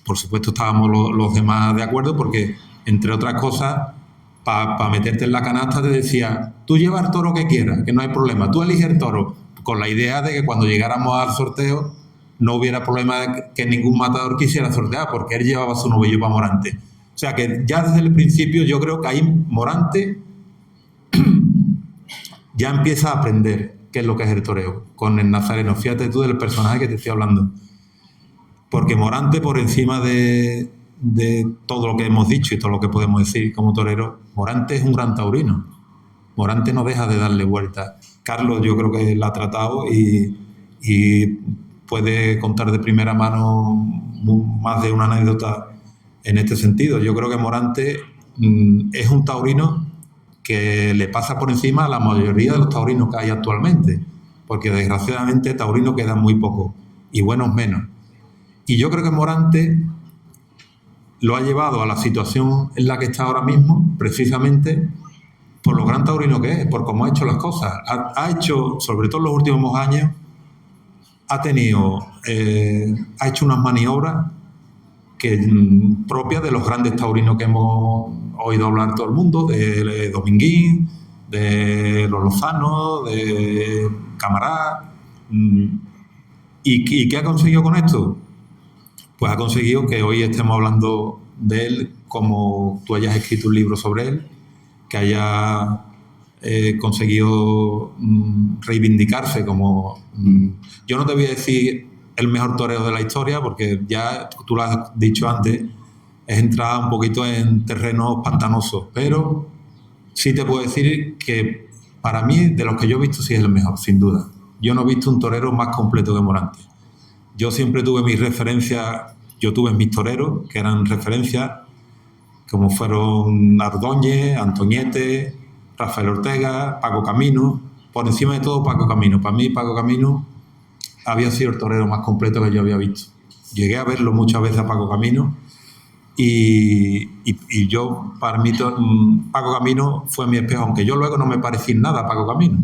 Por supuesto estábamos los demás de acuerdo porque, entre otras cosas, para meterte en la canasta te decía, tú lleva el toro que quieras, que no hay problema, tú eliges el toro, con la idea de que cuando llegáramos al sorteo no hubiera problema de que ningún matador quisiera sortear, porque él llevaba su novillo para Morante. O sea que ya desde el principio yo creo que ahí Morante ya empieza a aprender qué es lo que es el toreo con el Nazareno. Fíjate tú del personaje que te estoy hablando. Porque Morante, por encima de todo lo que hemos dicho y todo lo que podemos decir como torero, Morante es un gran taurino. Morante no deja de darle vueltas. Carlos yo creo que la ha tratado y puede contar de primera mano más de una anécdota en este sentido. Yo creo que Morante es un taurino que le pasa por encima a la mayoría de los taurinos que hay actualmente, porque desgraciadamente taurinos quedan muy pocos y buenos menos. Y yo creo que Morante lo ha llevado a la situación en la que está ahora mismo, precisamente por lo gran taurino que es, por cómo ha hecho las cosas. Ha hecho, sobre todo en los últimos años, ha hecho unas maniobras propias de los grandes taurinos que hemos oído hablar todo el mundo, de Dominguín, de los Lozano, de Camará. ¿Y qué ha conseguido con esto? Pues ha conseguido que hoy estemos hablando de él, como tú hayas escrito un libro sobre él, que haya conseguido reivindicarse como... yo no te voy a decir el mejor torero de la historia, porque ya tú lo has dicho antes, es entrar un poquito en terrenos pantanosos, pero sí te puedo decir que para mí, de los que yo he visto, sí es el mejor, sin duda. Yo no he visto un torero más completo que Morante. Yo siempre tuve mis referencias, yo tuve mis toreros, que eran referencias, como fueron Ardóñez, Antoñete, Rafael Ortega, Paco Camino, por encima de todo Paco Camino. Para mí Paco Camino había sido el torero más completo que yo había visto. Llegué a verlo muchas veces a Paco Camino y yo, para mí, Paco Camino fue mi espejo, aunque yo luego no me parecí nada a Paco Camino.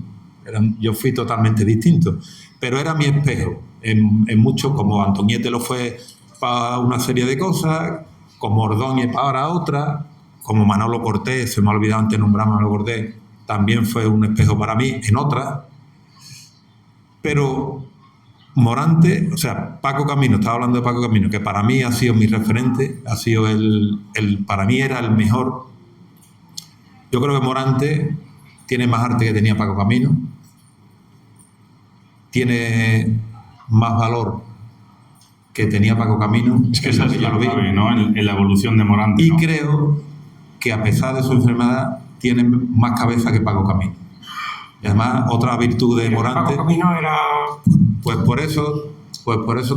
Yo fui totalmente distinto, pero era mi espejo en mucho, como Antoñete lo fue para una serie de cosas, como Ordóñez para otra, como Manolo Cortés, se me ha olvidado antes nombrar a Manolo Cortés, también fue un espejo para mí en otras. Pero Morante, o sea, Paco Camino, estaba hablando de Paco Camino, que para mí ha sido mi referente, ha sido para mí era el mejor. Yo creo que Morante tiene más arte que tenía Paco Camino, tiene más valor que tenía Paco Camino. Es que esa es la clave, ¿no? En la evolución de Morante. Y ¿no? creo que a pesar de su enfermedad, tiene más cabeza que Paco Camino. Y además, otra virtud de Morante... Paco Camino era... Pues por eso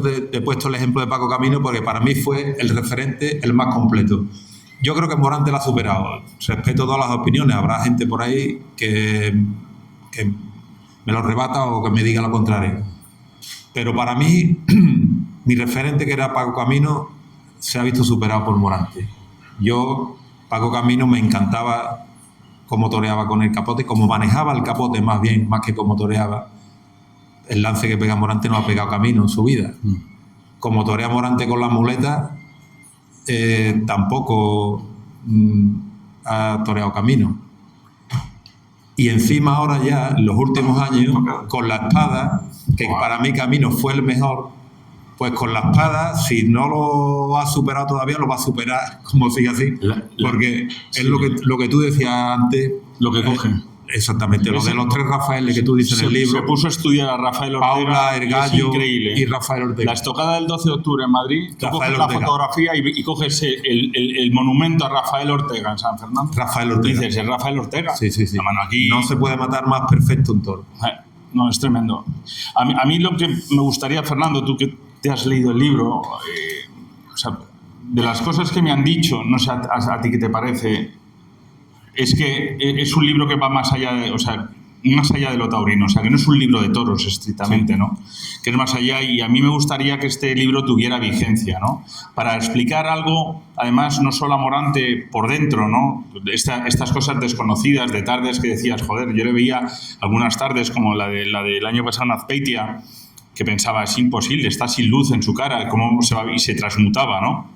te he puesto el ejemplo de Paco Camino, porque para mí fue el referente, el más completo. Yo creo que Morante la ha superado. Respeto todas las opiniones. Habrá gente por ahí que me lo rebata o que me diga lo contrario. Pero para mí, mi referente, que era Paco Camino, se ha visto superado por Morante. Paco Camino me encantaba cómo toreaba con el capote, cómo manejaba el capote más que cómo toreaba. El lance que pega Morante no ha pegado Camino en su vida. Como torea Morante con la muleta, tampoco ha toreado Camino. Y encima ahora ya, en los últimos años, con la espada, que para mí Camino fue el mejor, pues con la espada, si no lo ha superado todavía, lo va a superar, como sigue así. Porque es lo que tú decías antes. Lo que coge. Exactamente, lo de los tres Rafaeles que tú dices en el libro. Se puso a estudiar a Rafael Ortega. Paula, El Gallo increíble. Y Rafael Ortega. La estocada del 12 de octubre en Madrid, tú coges la fotografía y coges el monumento a Rafael Ortega en San Fernando. Rafael Ortega. Dices, ¿es Rafael Ortega? Sí. La mano aquí. No se puede matar más perfecto un toro. No, es tremendo. A mí lo que me gustaría, Fernando, tú que te has leído el libro, o sea, de las cosas que me han dicho, no sé a ti qué te parece, es que es un libro que va más allá de, o sea, más allá de lo taurino, o sea, que no es un libro de toros estrictamente, ¿no? Que es más allá, y a mí me gustaría que este libro tuviera vigencia, ¿no? Para explicar algo, además, no solo a Morante por dentro, ¿no? Estas cosas desconocidas de tardes que decías, joder, yo le veía algunas tardes como la del año pasado en Azpeitia, que pensaba, es imposible, está sin luz en su cara, cómo se va, y se transmutaba, ¿no?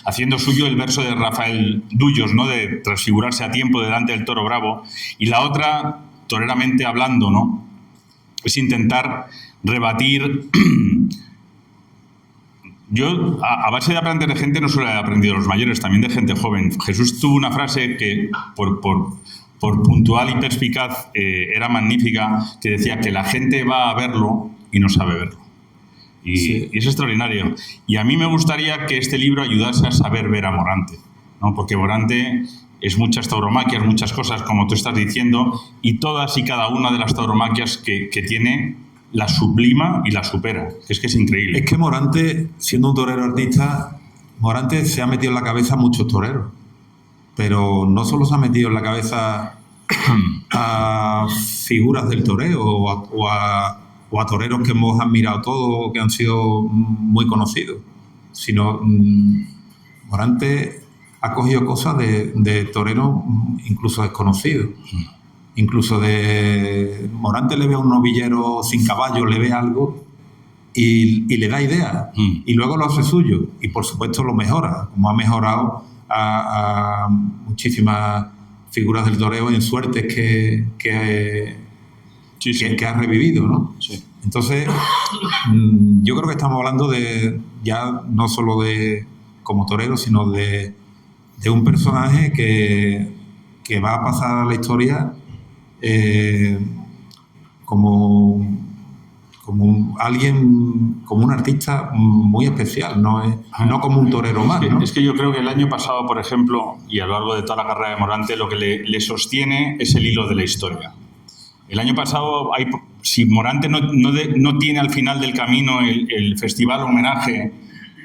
Haciendo suyo el verso de Rafael Dullos, ¿no? De transfigurarse a tiempo delante del toro bravo. Y la otra, toreramente hablando, ¿no? Es intentar rebatir. Yo, a base de aprender de gente, no solo he aprendido de los mayores, también de gente joven. Jesús tuvo una frase que, por puntual y perspicaz, era magnífica, que decía que la gente va a verlo y no sabe verlo. Y es extraordinario. Y a mí me gustaría que este libro ayudase a saber ver a Morante, ¿no? Porque Morante es muchas tauromaquias, muchas cosas, como tú estás diciendo, y todas y cada una de las tauromaquias que tiene la sublima y la supera. Es que es increíble. Es que Morante, siendo un torero artista, Morante se ha metido en la cabeza a muchos toreros. Pero no solo se ha metido en la cabeza a figuras del toreo o a toreros que hemos admirado todos, que han sido muy conocidos, sino Morante ha cogido cosas de toreros incluso desconocidos. Incluso de Morante le ve a un novillero sin caballo, le ve algo y le da ideas y luego lo hace suyo y por supuesto lo mejora, como ha mejorado a muchísimas figuras del toreo en suertes que ha revivido, ¿no? Sí. Entonces, yo creo que estamos hablando de ya no solo de como torero, sino de un personaje que va a pasar a la historia como un artista muy especial, no como un torero más, ¿no? Es que yo creo que el año pasado, por ejemplo, y a lo largo de toda la carrera de Morante, lo que le sostiene es el hilo de la historia. El año pasado, si Morante no tiene al final del camino el festival homenaje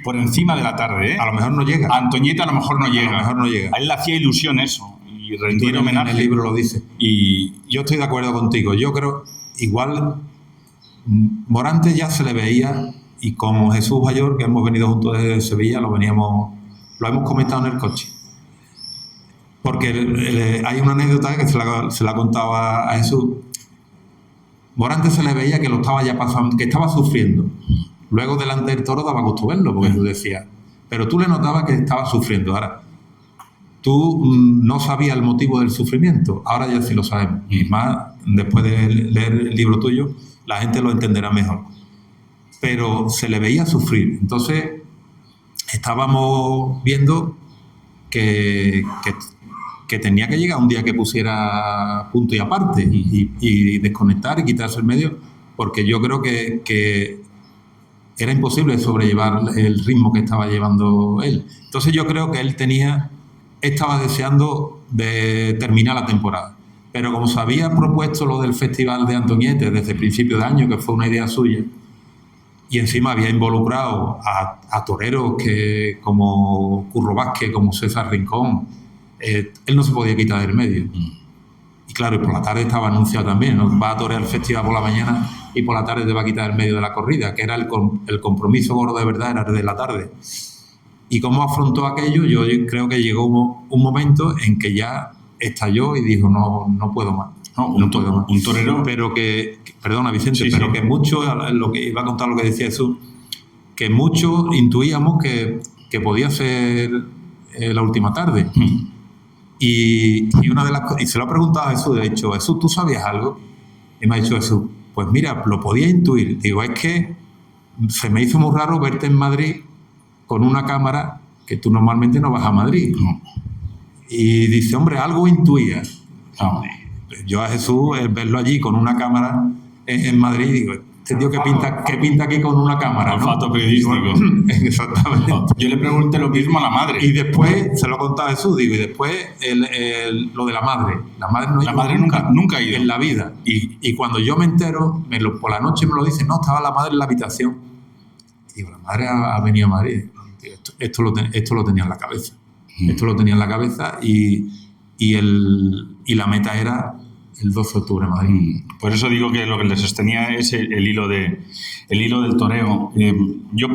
por encima de la tarde, a lo mejor no llega. A Antoñeta a lo mejor no llega. A lo mejor no llega. A él le hacía ilusión eso, y rendir homenaje. En el libro lo dice. Y yo estoy de acuerdo contigo. Yo creo, igual, Morante ya se le veía, y con Jesús Bayor, que hemos venido juntos desde Sevilla, lo hemos comentado en el coche. Porque hay una anécdota que se la contaba a Jesús. Morante se le veía que lo estaba ya pasando, que estaba sufriendo. Luego delante del toro daba gusto verlo, porque tú decías, pero tú le notabas que estaba sufriendo. Ahora, tú no sabías el motivo del sufrimiento, ahora ya sí lo sabemos. Y más, después de leer el libro tuyo, la gente lo entenderá mejor. Pero se le veía sufrir. Entonces, estábamos viendo que tenía que llegar un día que pusiera punto y aparte y desconectar y quitarse el medio, porque yo creo que era imposible sobrellevar el ritmo que estaba llevando él. Entonces yo creo que él estaba deseando de terminar la temporada. Pero como se había propuesto lo del Festival de Antoñete desde el principio de año, que fue una idea suya, y encima había involucrado a toreros como Curro Vázquez, como César Rincón, él no se podía quitar del medio. Y claro, y por la tarde estaba anunciado también, ¿no? Va a torear el festival por la mañana y por la tarde te va a quitar el medio de la corrida, que era el compromiso gordo de verdad, era el de la tarde. Y cómo afrontó aquello, yo creo que llegó un momento en que ya estalló y dijo, no puedo más. No puedo más. Un torero. Pero perdona Vicente, sí, pero que mucho, lo que iba a contar lo que decía Jesús, que muchos intuíamos que podía ser la última tarde. Y una de las cosas, y se lo ha preguntado a Jesús, de hecho, Jesús, ¿tú sabías algo? Y me ha dicho Jesús, pues mira, lo podía intuir. Digo, es que se me hizo muy raro verte en Madrid con una cámara, que tú normalmente no vas a Madrid. No. Y dice, hombre, algo intuía. No. Yo a Jesús, verlo allí con una cámara en Madrid, digo, este tío que pinta aquí con una cámara, ¿no? Olfato periodístico. Exactamente. Yo le pregunté lo mismo a la madre. Y después, se lo contaba a Jesús, digo, y después lo de la madre. La madre nunca ha ido. En la vida. Y cuando yo me entero, por la noche me lo dicen, no, estaba la madre en la habitación. Y digo, la madre ha venido a Madrid. Esto lo tenía en la cabeza. Esto lo tenía en la cabeza y y la meta era el 12 de octubre en Madrid. Por eso digo que lo que les sostenía es el hilo del toreo. Yo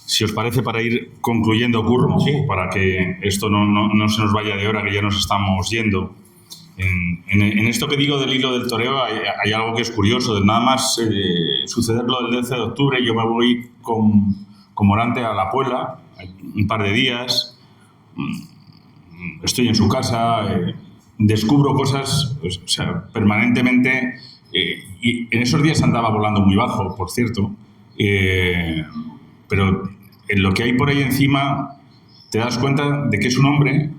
si os parece, para ir concluyendo, Curro, Sí. para que esto no se nos vaya de hora, que ya nos estamos yendo. En esto que digo del hilo del toreo hay algo que es curioso. Nada más suceder lo del 12 de octubre, yo me voy con Morante a La Puebla, un par de días, estoy en su casa, descubro cosas, pues, o sea, permanentemente, y en esos días andaba volando muy bajo, por cierto, pero en lo que hay por ahí encima te das cuenta de que es un hombre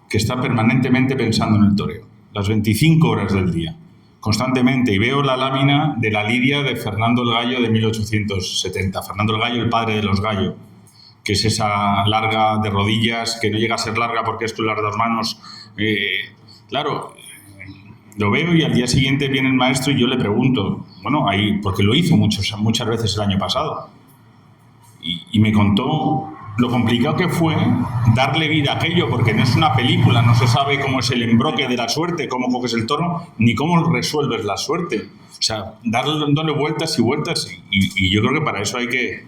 que está permanentemente pensando en el toreo, las 25 horas del día, constantemente, y veo la lámina de la lidia de Fernando el Gallo de 1870, Fernando el Gallo, el padre de los gallos, que es esa larga de rodillas, que no llega a ser larga porque es con las dos manos. Claro, lo veo y al día siguiente viene el maestro y yo le pregunto, bueno, ahí, porque lo hizo muchas veces el año pasado, y me contó lo complicado que fue darle vida a aquello, porque no es una película, no se sabe cómo es el embroque de la suerte, cómo coges el toro, ni cómo resuelves la suerte. O sea, dándole vueltas y vueltas, y yo creo que para eso hay que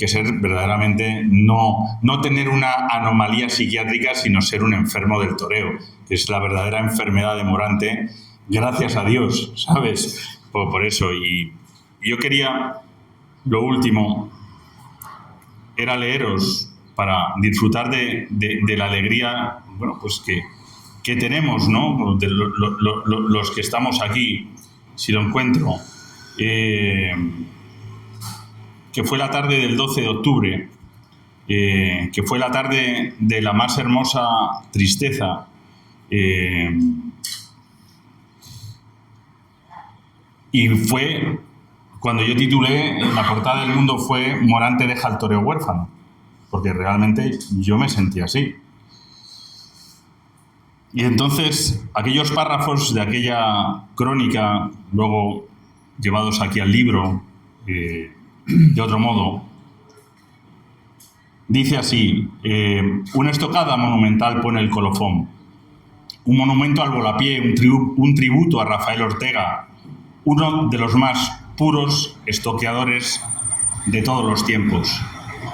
ser verdaderamente, no tener una anomalía psiquiátrica, sino ser un enfermo del toreo, que es la verdadera enfermedad de Morante, gracias a Dios, ¿sabes? Por eso. Y yo quería, lo último, era leeros para disfrutar de la alegría, bueno, pues que tenemos, ¿no? De los que estamos aquí, si lo encuentro. Que fue la tarde del 12 de octubre, que fue la tarde de la más hermosa tristeza. Y fue cuando yo titulé, la portada del Mundo fue Morante deja el toreo huérfano, porque realmente yo me sentí así. Y entonces, aquellos párrafos de aquella crónica, luego llevados aquí al libro, de otro modo, dice así: una estocada monumental pone el colofón, un monumento al volapié, un tributo a Rafael Ortega, uno de los más puros estoqueadores de todos los tiempos.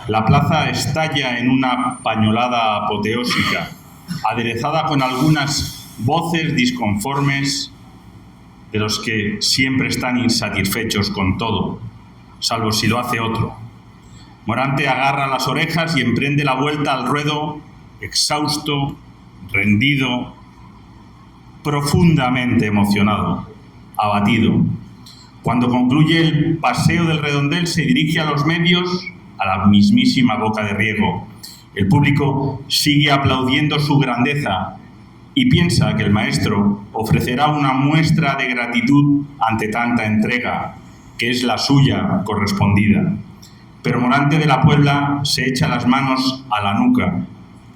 La plaza estalla en una pañolada apoteósica, aderezada con algunas voces disconformes de los que siempre están insatisfechos con todo, salvo si lo hace otro. Morante agarra las orejas y emprende la vuelta al ruedo, exhausto, rendido, profundamente emocionado, abatido. Cuando concluye el paseo del redondel, se dirige a los medios, a la mismísima boca de riego. El público sigue aplaudiendo su grandeza y piensa que el maestro ofrecerá una muestra de gratitud ante tanta entrega, que es la suya correspondida. Pero Morante de la Puebla se echa las manos a la nuca,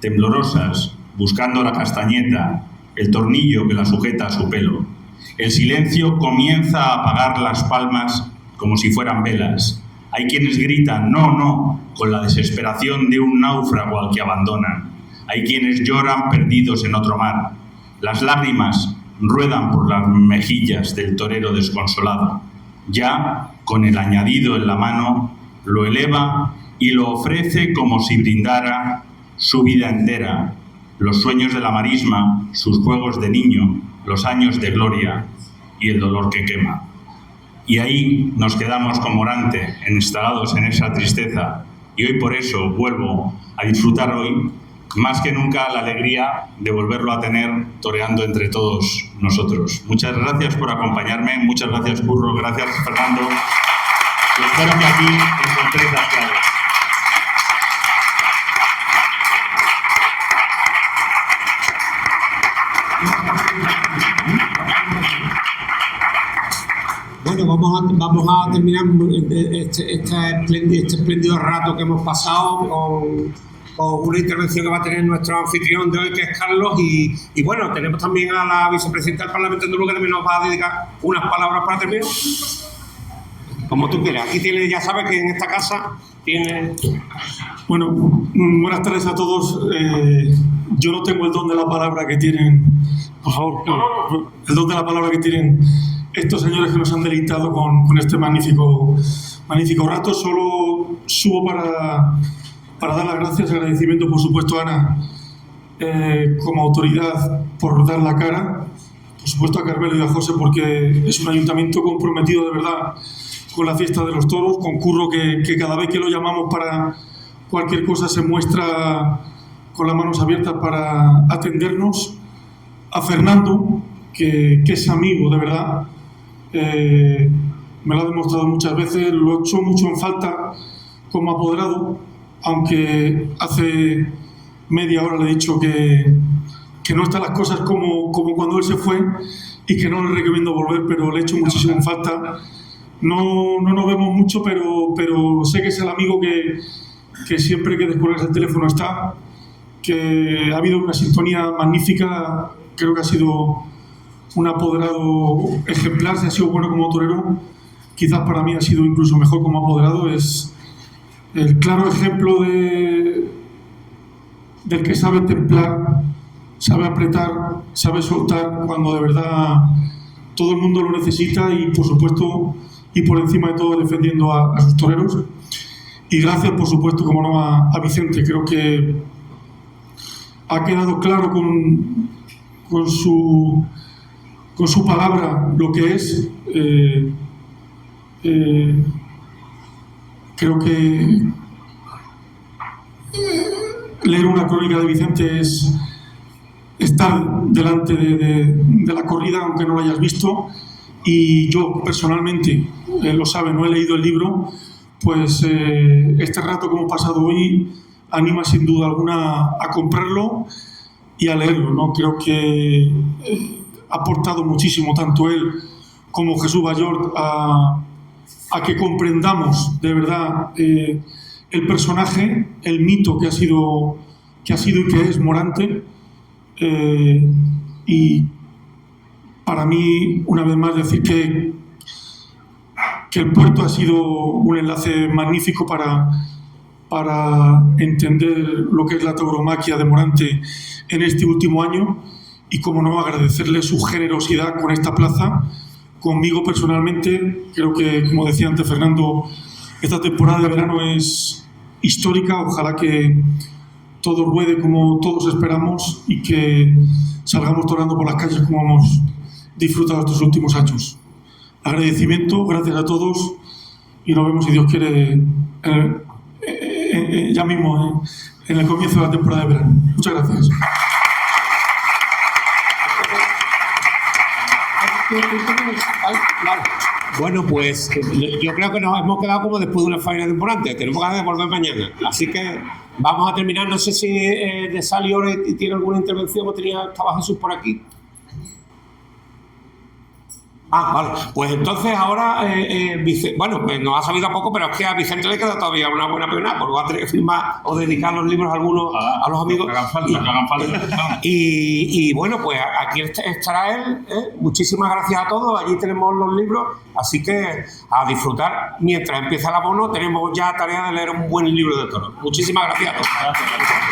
temblorosas, buscando la castañeta, el tornillo que la sujeta a su pelo. El silencio comienza a apagar las palmas como si fueran velas. Hay quienes gritan «no, no», con la desesperación de un náufrago al que abandonan. Hay quienes lloran perdidos en otro mar. Las lágrimas ruedan por las mejillas del torero desconsolado. Ya, con el añadido en la mano, lo eleva y lo ofrece como si brindara su vida entera, los sueños de la marisma, sus juegos de niño, los años de gloria y el dolor que quema. Y ahí nos quedamos con Morante, instalados en esa tristeza, y hoy por eso vuelvo a disfrutar hoy, más que nunca, la alegría de volverlo a tener toreando entre todos nosotros. Muchas gracias por acompañarme, muchas gracias Curro, gracias Fernando, y espero que aquí encontréis las claves. Bueno, vamos a terminar este espléndido rato que hemos pasado con una intervención que va a tener nuestro anfitrión de hoy, que es Carlos, y bueno, tenemos también a la vicepresidenta del Parlamento Andaluz, que también nos va a dedicar unas palabras para terminar. Como tú quieras. Aquí tienes, ya sabes que en esta casa tiene... Bueno, buenas tardes a todos. Yo no tengo el don de la palabra que tienen, por favor, el don de la palabra que tienen estos señores que nos han deleitado con este magnífico rato. Solo subo para dar las gracias y agradecimiento, por supuesto, a Ana, como autoridad, por dar la cara. Por supuesto, a Carmelo y a José, porque es un ayuntamiento comprometido de verdad con la fiesta de los toros, con Curro, que cada vez que lo llamamos para cualquier cosa se muestra con las manos abiertas para atendernos. A Fernando, que es amigo de verdad, me lo ha demostrado muchas veces, lo he hecho mucho en falta como apoderado, aunque hace media hora le he dicho que no están las cosas como cuando él se fue y que no le recomiendo volver, pero le he hecho muchísimo en falta. No nos vemos mucho, pero sé que es el amigo que siempre que descuelgas el teléfono está, que ha habido una sintonía magnífica. Creo que ha sido un apoderado ejemplar. Si ha sido bueno como torero, quizás para mí ha sido incluso mejor como apoderado. Es el claro ejemplo del que sabe templar, sabe apretar, sabe soltar cuando de verdad todo el mundo lo necesita, y por supuesto, y por encima de todo, defendiendo a sus toreros. Y gracias, por supuesto, como no, a Vicente. Creo que ha quedado claro con su palabra lo que es. Creo que leer una crónica de Vicente es estar delante de la corrida, aunque no lo hayas visto. Y yo personalmente, él lo sabe, no he leído el libro, pues este rato que hemos pasado hoy anima sin duda alguna a comprarlo y a leerlo, ¿no? Creo que ha aportado muchísimo, tanto él como Jesús Ballort, a que comprendamos de verdad el personaje, el mito que ha sido y que es Morante. Y para mí, una vez más, decir que el puerto ha sido un enlace magnífico para entender lo que es la tauromaquia de Morante en este último año, y como no, agradecerle su generosidad con esta plaza. Conmigo personalmente, creo que, como decía antes Fernando, esta temporada de verano es histórica. Ojalá que todo ruede como todos esperamos y que salgamos torando por las calles como hemos disfrutado estos últimos años. Agradecimiento, gracias a todos, y nos vemos, si Dios quiere, ya mismo en el comienzo de la temporada de verano. Muchas gracias. Bueno, pues yo creo que nos hemos quedado como después de una faena temporante. Tenemos ganas de volver mañana. Así que vamos a terminar. No sé si de Saliore tiene alguna intervención o estaba Jesús por aquí. Vale. Pues entonces ahora, bueno, pues nos ha salido a poco, pero es que a Vicente le queda todavía una buena pena, porque va a tener que firmar o dedicar los libros a algunos a los amigos. Que hagan falta. Y bueno, pues aquí estará él. Muchísimas gracias a todos. Allí tenemos los libros, así que a disfrutar. Mientras empieza el abono, tenemos ya tarea de leer un buen libro de toros. Muchísimas gracias a todos.